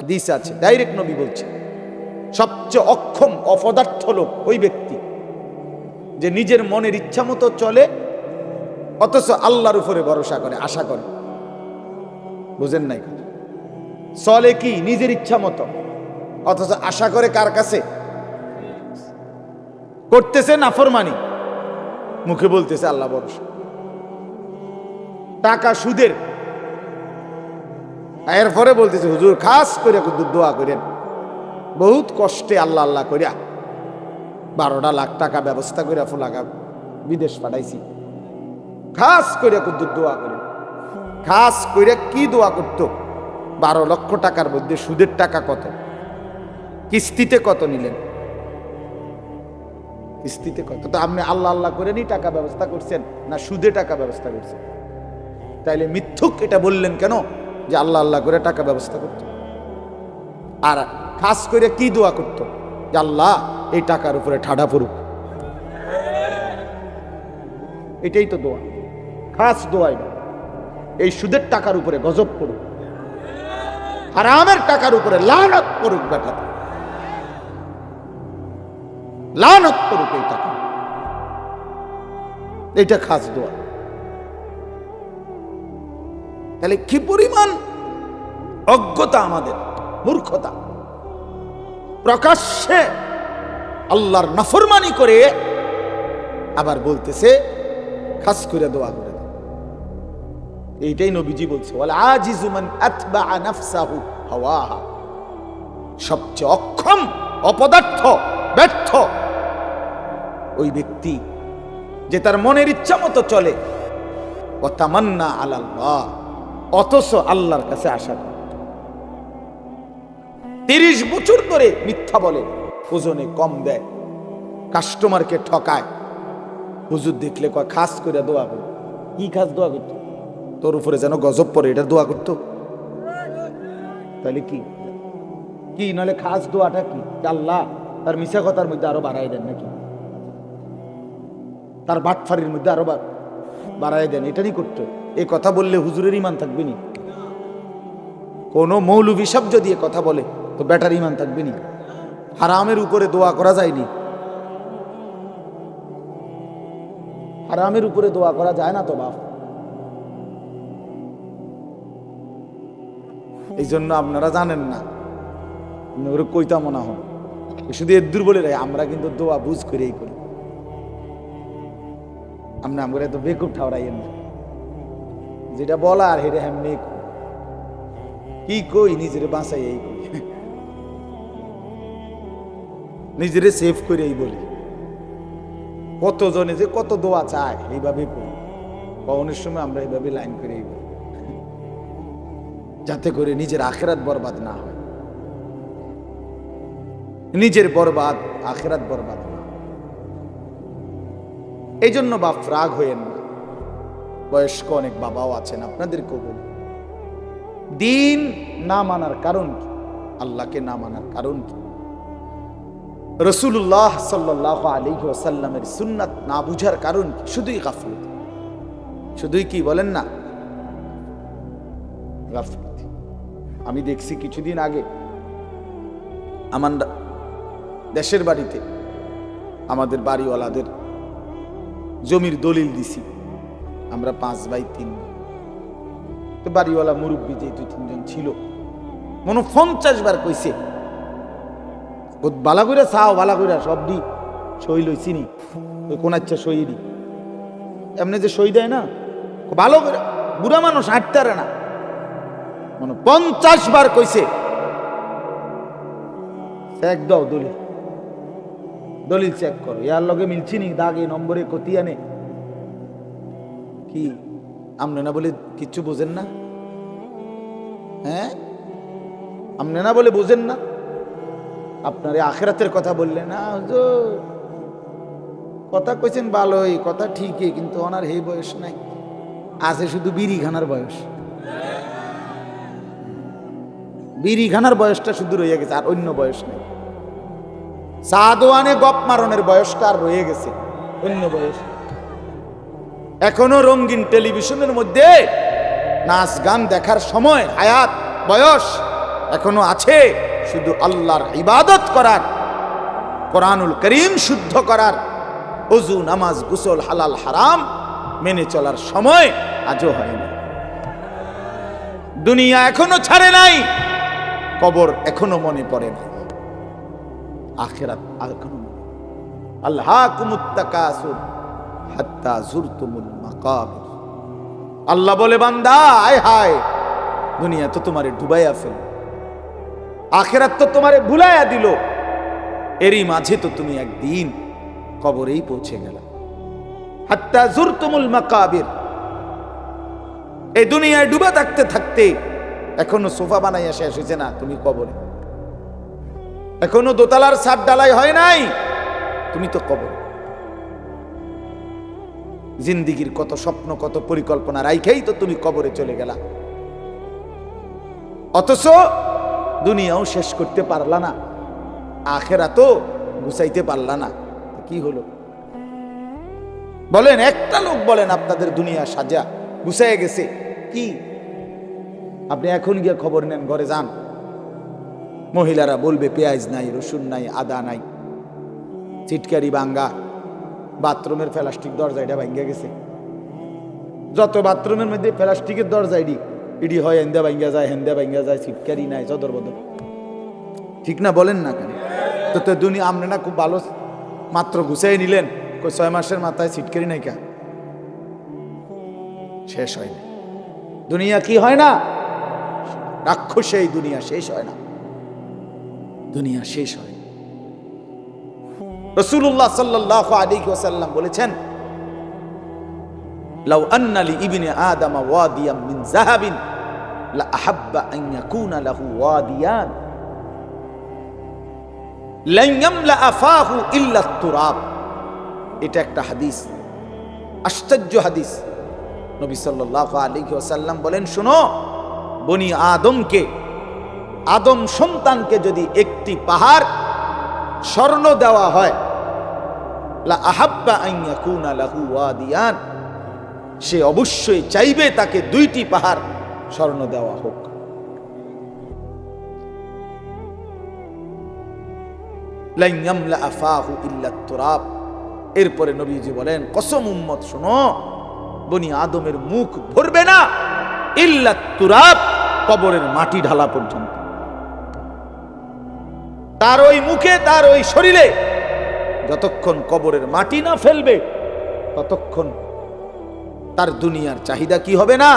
হাদিস আছে, ডাইরেক্ট নবী বলছে সবচেয়ে অক্ষম অপদার্থ লোক ওই ব্যক্তি যে নিজের মনের ইচ্ছা মতো চলে অথচ আল্লাহর উপরে ভরসা করে, আশা করে। বুঝেন নাই? চলে কি নিজের ইচ্ছা মতো অথচ আশা করে কার কাছে? করতেছে নাফরমানি, মুখে বলতেছে আল্লাহ ভরসা। টাকা সুদের, এরপরে বলতেছে হুজুর খাস করে দোয়া করেন, বহুত কষ্টে আল্লাহ আল্লাহ করিয়া 12 লাখ টাকা ব্যবস্থা করে ফুলাগা বিদেশ পাঠাইছি, খাস করে দোয়া করেন। খাস করে কি দোয়া করতো? 12 লক্ষ টাকার মধ্যে সুদের টাকা কত, কিস্তিতে কত নিলেন, কিস্তিতে কত? তো আপনি আল্লাহ আল্লাহ করে নি টাকা ব্যবস্থা করছেন না সুদে টাকা ব্যবস্থা করছেন? তাইলে মিথ্যুক এটা বললেন কেন যে আল্লাহ আল্লাহ করে টাকা ব্যবস্থা করত? আর খাস করে কি দোয়া করত? যে আল্লাহ এই টাকার উপরে ঠাডা পড়ুক। এটাই তো দোয়া, খাস দোয়াই না। এই সুদের টাকার উপরে গজব পড়ুক, হারামের টাকার উপরে লানত পড়ুক, বেটা লানত পড়ুক এই টাকা। এটা খাস দোয়া। তাহলে কি পরিমাণ অজ্ঞতা আমাদের, মূর্খতা! প্রকাশ্যে আল্লাহর নাফরমানি করে আবার বলতেছে খাস করে দোয়া করে। এইটাই নবীজি বলছে, ওয়াল আজিজু মান আতবা নাফসাহু হাওয়াহা। সবচেয়ে অক্ষম, অপদার্থ, ব্যর্থ ওই ব্যক্তি যে তার মনের ইচ্ছা মতো চলে, ওয়া তামান্না আলাল্লাহ, অথচ আল্লাহর কাছে আশা করে। 30 বছর ধরে মিথ্যা বলে, ওজনে কম দেয়, কাস্টমারকে ঠকায়। হুজুর দেখলে কয় খাস করে দোয়া করে। কি খাস দোয়া করতো? তোর উপরে যেন গজব পড়ে, এটা দোয়া করতো? তাহলে কি কি নাহলে খাস দোয়াটা কি? আল্লাহ তার মিশা কথার মধ্যে আরো বাড়াই দেন নাকি, তার বাটফারির মধ্যে আরো বাড়াই দেন, এটাই করতো। এই কথা বললে হুজুরের ইমান থাকবে নি? কোন মৌলভী শব্দ দিয়ে কথা বলে তো বেটার ইমান থাকবে নি? হারামের উপরে দোয়া করা যায়নি, হারামের উপরে দোয়া করা যায় না তো বাপ। এই জন্য আপনারা জানেন না, ওরা কইতা মনে হয় শুধু এদুর বলে রায়, আমরা কিন্তু দোয়া বুঝ করেই করি। আমরা তো বেকুব ঠাওরাইয়েন না, যেটা বলা আর হেরে হেমনি কি কই, নিজের বাঁচাই এই কই, নিজেরে সেভ করে এই বলি। কতজনে যে কত দোয়া চায় এইভাবে করি, অনেক সময় আমরা এইভাবে লাইন করে এই বলি, যাতে করে নিজের আখেরাত বরবাদ না হয়, নিজের বরবাদ আখেরাত বরবাদ না। এই জন্য বাপ রাগ হয়েন না, বয়স্ক অনেক বাবাও আছেন, আপনাদেরকেও বলি, দিন না মানার কারণ কি, আল্লাহকে না মানার কারণ কি, রাসূলুল্লাহ সাল্লাল্লাহু আলাইহি ওয়াসাল্লামের সুন্নাত না বুঝার কারণ কি? শুধুই গাফলত, শুধুই কি বলেন না, গাফলত। আমি দেখছি কিছুদিন আগে আমার দেশের বাড়িতে আমাদের বাড়িওয়ালাদের জমির দলিল দিছি, আমরা 5 ভাই 3। তো বাড়িওয়ালা মুরব্বী যে 2-3 ছিল, মনে 50 বার কইছে বালা কইরা চাও, বালা কইরা সব দি সই লইছি নি, ওই কোন আচ্ছা সই দি, এমনি যে সই দেয় না ভালো করে, বুড়া মানুষ হাঁটতে পারে না, মনে 50 বার কইছে চেক দাও, দলিল দলিল চেক করো, ইয়ার লগে মিলছি নি, দাগে নম্বরে কতিয়ানে কি আমনে না বলে কিচ্ছু বোঝেন না? হ্যাঁ, আমনে না বলে বোঝেন না? আপনার আখিরাতের কথা বললেন না, কথা কইছেন ভালোই, কথা ঠিকই, কিন্তু ওনার এই বয়স নাই, আছে শুধু বিড়ি খানার বয়স। বিড়ি খানার বয়সটা শুধু রয়ে গেছে, আর অন্য বয়স নেই। সাদওয়ানে গপ মারনের বয়সটা আর রয়ে গেছে, অন্য বয়স। এখনো রঙিন টেলিভিশনের মধ্যে নাচ গান দেখার সময়, হায়াত, বয়স এখনো আছে শুধু আল্লাহর ইবাদত করার, কোরআনুল করিম শুদ্ধ করার, ওযু নামাজ গোসল হালাল হারাম মেনে চলার সময় আজও হয়নি। দুনিয়া এখনো ছাড়ে নাই, কবর এখনো মনে পড়ে নাই, আখিরাত এখনো মনে। আল্লাহকুমুত তাকাসুর হাত্তা যুরতুমুল মাকাবির। আল্লাহ বলে, বান্দা আয় হায়, দুনিয়া তো তোমারে ডুবাইয়া ফেল, আখিরাত তো তোমারে ভুলাইয়া দিল, এরই মাঝে তো তুমি একদিন কবরেই পৌঁছে গেল। হাত্তা যুরতুমুল মাকাবির। এই দুনিয়ায় ডুবে থাকতে থাকতে এখনো সোফা বানাইয়া শেষ হয়েছে না, তুমি কবরে। এখনো দোতলার ছাদ ডালাই হয় নাই, তুমি তো কবরে। জিন্দিগির কত স্বপ্ন, কত পরিকল্পনা রাইখেই তো তুমি কবরে চলে গেলা, অথচ দুনিয়াও শেষ করতে পারলা না, আখিরাতও গুছাইতে পারলা না। কি হলো বলেন? একটা লোক বলেন আপনাদের দুনিয়া সাজা গুছাইয়া গেছে কি? আপনি এখন গিয়ে খবর নেন, ঘরে যান, মহিলারা বলবে পেঁয়াজ নাই, রসুন নাই, আদা নাই, চিটকারি ভাঙ্গা, বাথরুমের প্লাস্টিক দরজা এটা ভাঙ্গা গেছে। যত বাথরুমের মধ্যে প্লাস্টিকের দরজা ইডি হয়, হেন্দা ভাঙ্গা যায়, হেন্দা ভাঙ্গা যায়, চিটকারি নাই, চদর বদর, ঠিক না? বলেন না কেন? তো দুনিয়া আমরা না খুব ভালো মাত্র গুছাই নিলেন, 6 মাসের মাথায় চিটকারি নাই, কা শেষ হয় না দুনিয়া। কি হয় না? রাক্ষসে এই দুনিয়া শেষ হয় না, দুনিয়া শেষ হয়। রাসূলুল্লাহ সাল্লাল্লাহু আলাইহি ওয়াসাল্লাম বলেছেন, লাউ আন্না লি ইবনি আদম ওয়াদিয়াম মিন যাহাবিন লা আহাব্বা আন ইয়াকুনা লাহু ওয়াদিয়ান লান ইয়ামলা আফাহু ইল্লা তুরাব। এটা একটা হাদিস, আশ্চর্য হাদিস। নবী সাল্লাল্লাহু আলাইহি ওয়াসাল্লাম বলেন, শুনো, বনি আদমকে, আদম সন্তানকে যদি একটি পাহাড় স্বর্ণ দেওয়া হয়, লা আহাব্বা আন ইয়াকুনা লাহু ওয়াদিয়ান, সে অবশ্যই চাইবে তাকে 2টি পাহাড় স্বর্ণ দেওয়া হোক। লান ইয়ামলা আফাহু ইল্লা তুরাব। এরপরে নবীজি বলেন, কসম উম্মত শোনো, বনি আদমের মুখ ভরবে না ইল্লা তুরাব, কবরের মাটি ঢালা পর্যন্ত। তার ওই মুখে, তার ওই শরীরে যতক্ষণ কবরের মাটি না ফেলবে, ততক্ষণ তার দুনিয়ার চাহিদা কি হবে না?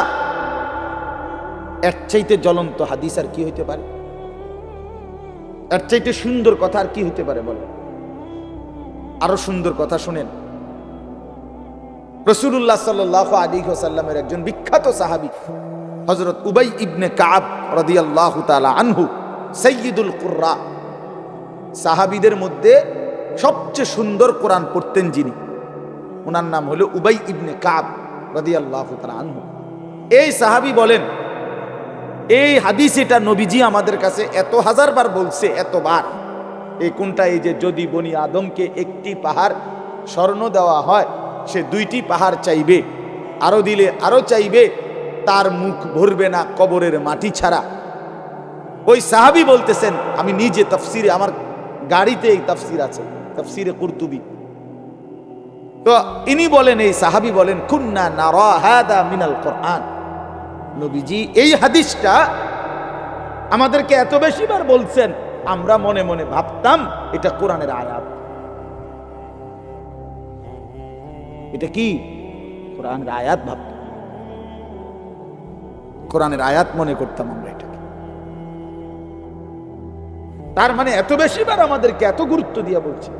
এর চাইতে জ্বলন্ত হাদিস আর কি হইতে পারে? এর চাইতে সুন্দর কথা আর কি হইতে পারে? বলে আরো সুন্দর কথা শুনেন। রাসূলুল্লাহ সাল্লাল্লাহু আলাইহি ওয়াসাল্লামের একজন বিখ্যাত সাহাবী হযরত উবাই ইবনে কাব রাদিয়াল্লাহু তাআলা আনহু, সাইয়্যিদুল কুররা, সাহাবীদের মধ্যে সবচেয়ে সুন্দর কোরআন পড়তেন যিনি, ওনার নাম হলো উবাই ইবনে কাব রাদিয়াল্লাহু তাআলা আনহু। এই সাহাবী বলেন, এই হাদিস এটা নবীজি আমাদের কাছে এত হাজারবার বলছে, এতবার। এই কোনটা? এই যে যদি বনি আদমকে একটি পাহাড় স্বর্ণ দেওয়া হয়, সে 2টি পাহাড় চাইবে, আরো দিলে আরো চাইবে, তার মুখ ভরবে না কবরের মাটি ছাড়া। ওই সাহাবী বলতেছেন, আমি নিজে তাফসিরে, আমার গাড়িতে এই তাফসির আছে, তাফসিরে কুরতুবী। তো ইনি বলেন, এই সাহাবী বলেন, কুন্না নারা হাদা মিনাল কোরআন। নবীজি এই হাদিসটা আমাদেরকে এত বেশিবার বলছেন, আমরা মনে মনে ভাবতাম এটা কোরআনের আয়াত। এটা কি? কোরআনের আয়াত ভাবতাম, কোরআনের আয়াত মনে করতাম আমরা এটাকে। তার মানে এত বেশিবার আমাদেরকে এত গুরুত্ব দিয়ে বলছে।